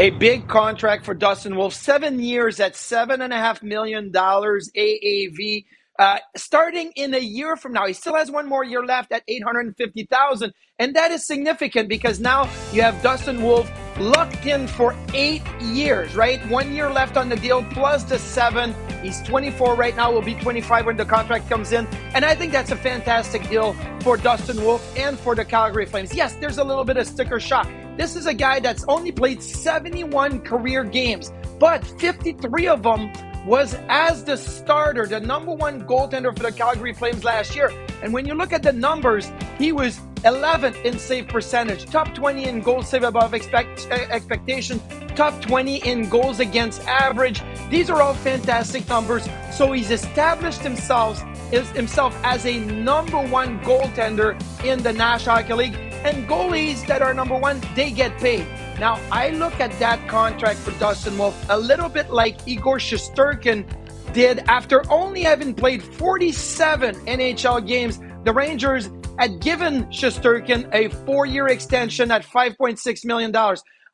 A big contract for Dustin Wolf, 7 years at $7.5 million AAV. Starting in a year from now, he still has one more year left at $850,000, and that is significant because now you have Dustin Wolf locked in for 8 years, right? 1 year left on the deal plus the 7. He's 24 right now, will be 25 when the contract comes in, and I think that's a fantastic deal for Dustin Wolf and for the Calgary Flames. Yes, there's a little bit of sticker shock. This is a guy that's only played 71 career games, but 53 of them was as the starter, the number one goaltender for the Calgary Flames last year. And when you look at the numbers, he was 11th in save percentage, top 20 in goals saved above expectation, top 20 in goals against average. These are all fantastic numbers. So he's established himself as a number one goaltender in the National Hockey League. And goalies that are number one, they get paid. Now, I look at that contract for Dustin Wolf a little bit like Igor Shesterkin did after only having played 47 NHL games. The Rangers had given Shesterkin a 4-year extension at $5.6 million.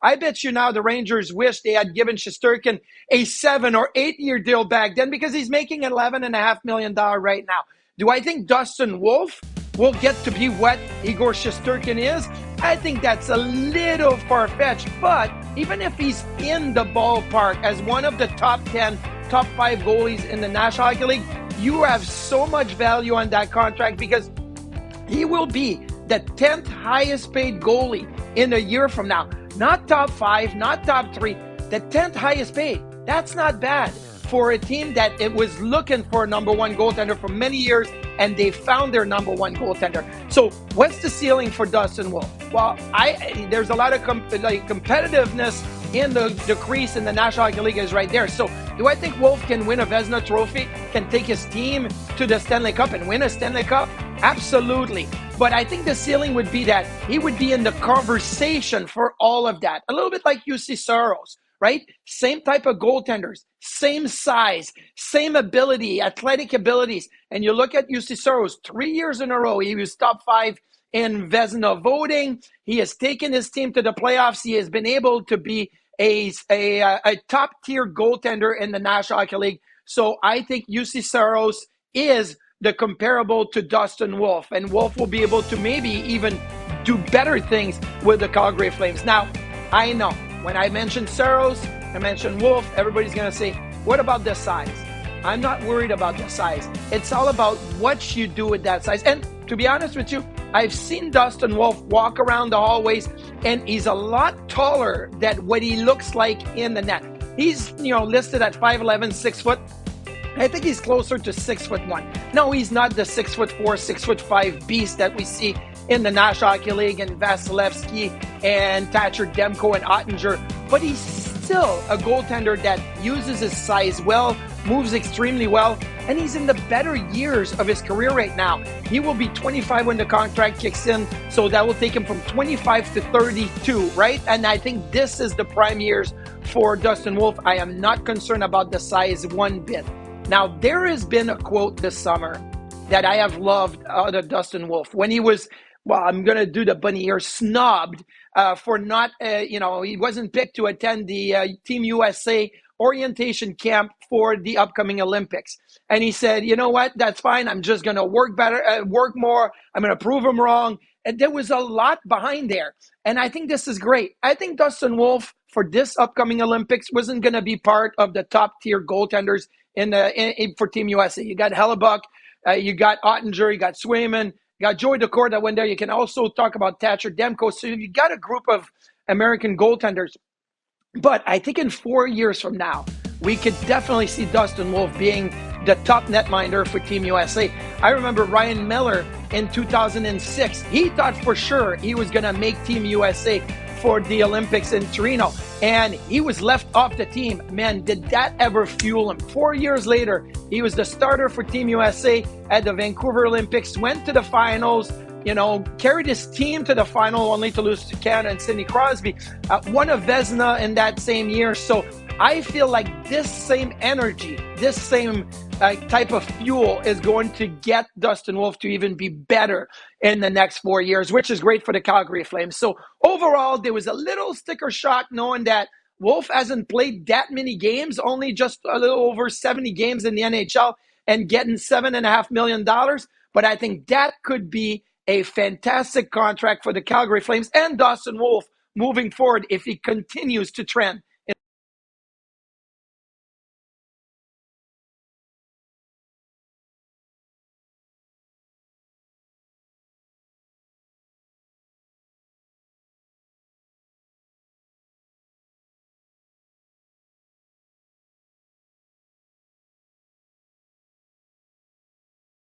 I bet you now the Rangers wish they had given Shesterkin a 7 or 8 year deal back then because he's making $11.5 million right now. Do I think Dustin Wolf will get to be what Igor Shesterkin is? I think that's a little far-fetched, but even if he's in the ballpark as one of the top 10, top 5 goalies in the National Hockey League, you have so much value on that contract because he will be the 10th highest paid goalie in a year from now. Not top 5, not top 3, the 10th highest paid. That's not bad for a team that it was looking for a number one goaltender for many years, and they found their number one goaltender. So what's the ceiling for Dustin Wolf? Well, there's a lot of competitiveness in the crease in the National Hockey League is right there. So do I think Wolf can win a Vezina trophy, can take his team to the Stanley Cup and win a Stanley Cup? Absolutely. But I think the ceiling would be that he would be in the conversation for all of that. A little bit like UC Soros, right? Same type of goaltenders, same size, same ability, athletic abilities. And you look at UC Soros, 3 years in a row, he was top 5 in Vezina voting. He has taken his team to the playoffs. He has been able to be a top-tier goaltender in the National Hockey League. So I think UC Soros is the comparable to Dustin Wolf, and Wolf will be able to maybe even do better things with the Calgary Flames. Now, I know when I mention Soros, I mention Wolf, everybody's going to say, what about the size? I'm not worried about the size. It's all about what you do with that size. And to be honest with you, I've seen Dustin Wolf walk around the hallways, and he's a lot taller than what he looks like in the net. He's, listed at 5'11", 6 foot. I think he's closer to 6'1". No, he's not the 6'4", 6'5" beast that we see in the National Hockey League and Vasilevsky and Thatcher Demko and Ottinger, but he's still a goaltender that uses his size well, moves extremely well, and he's in the better years of his career right now. He will be 25 when the contract kicks in, so that will take him from 25 to 32, right? And I think this is the prime years for Dustin Wolf. I am not concerned about the size one bit. Now, there has been a quote this summer that I have loved out of Dustin Wolf when he was, I'm going to do the bunny ear, snubbed for not, he wasn't picked to attend the Team USA orientation camp for the upcoming Olympics. And he said, you know what, that's fine. I'm just going to work better, work more. I'm going to prove him wrong. And there was a lot behind there. And I think this is great. I think Dustin Wolf for this upcoming Olympics wasn't going to be part of the top tier goaltenders for Team USA. You got Hellebuck, you got Ottinger, you got Swayman, you got Joey Daccord that went there. You can also talk about Thatcher Demko. So you got a group of American goaltenders. But I think in 4 years from now, we could definitely see Dustin Wolf being the top netminder for Team USA. I remember Ryan Miller in 2006. He thought for sure he was going to make Team USA for the Olympics in Torino, and he was left off the team. Man, did that ever fuel him. 4 years later, he was the starter for Team USA at the Vancouver Olympics, went to the finals, carried his team to the final only to lose to Canada and Sidney Crosby, won a Vezina in that same year. So I feel like this same energy, this same type of fuel is going to get Dustin Wolf to even be better in the next 4 years, which is great for the Calgary Flames. So overall, there was a little sticker shock knowing that Wolf hasn't played that many games, only just a little over 70 games in the NHL and getting $7.5 million. But I think that could be a fantastic contract for the Calgary Flames and Dustin Wolf moving forward if he continues to trend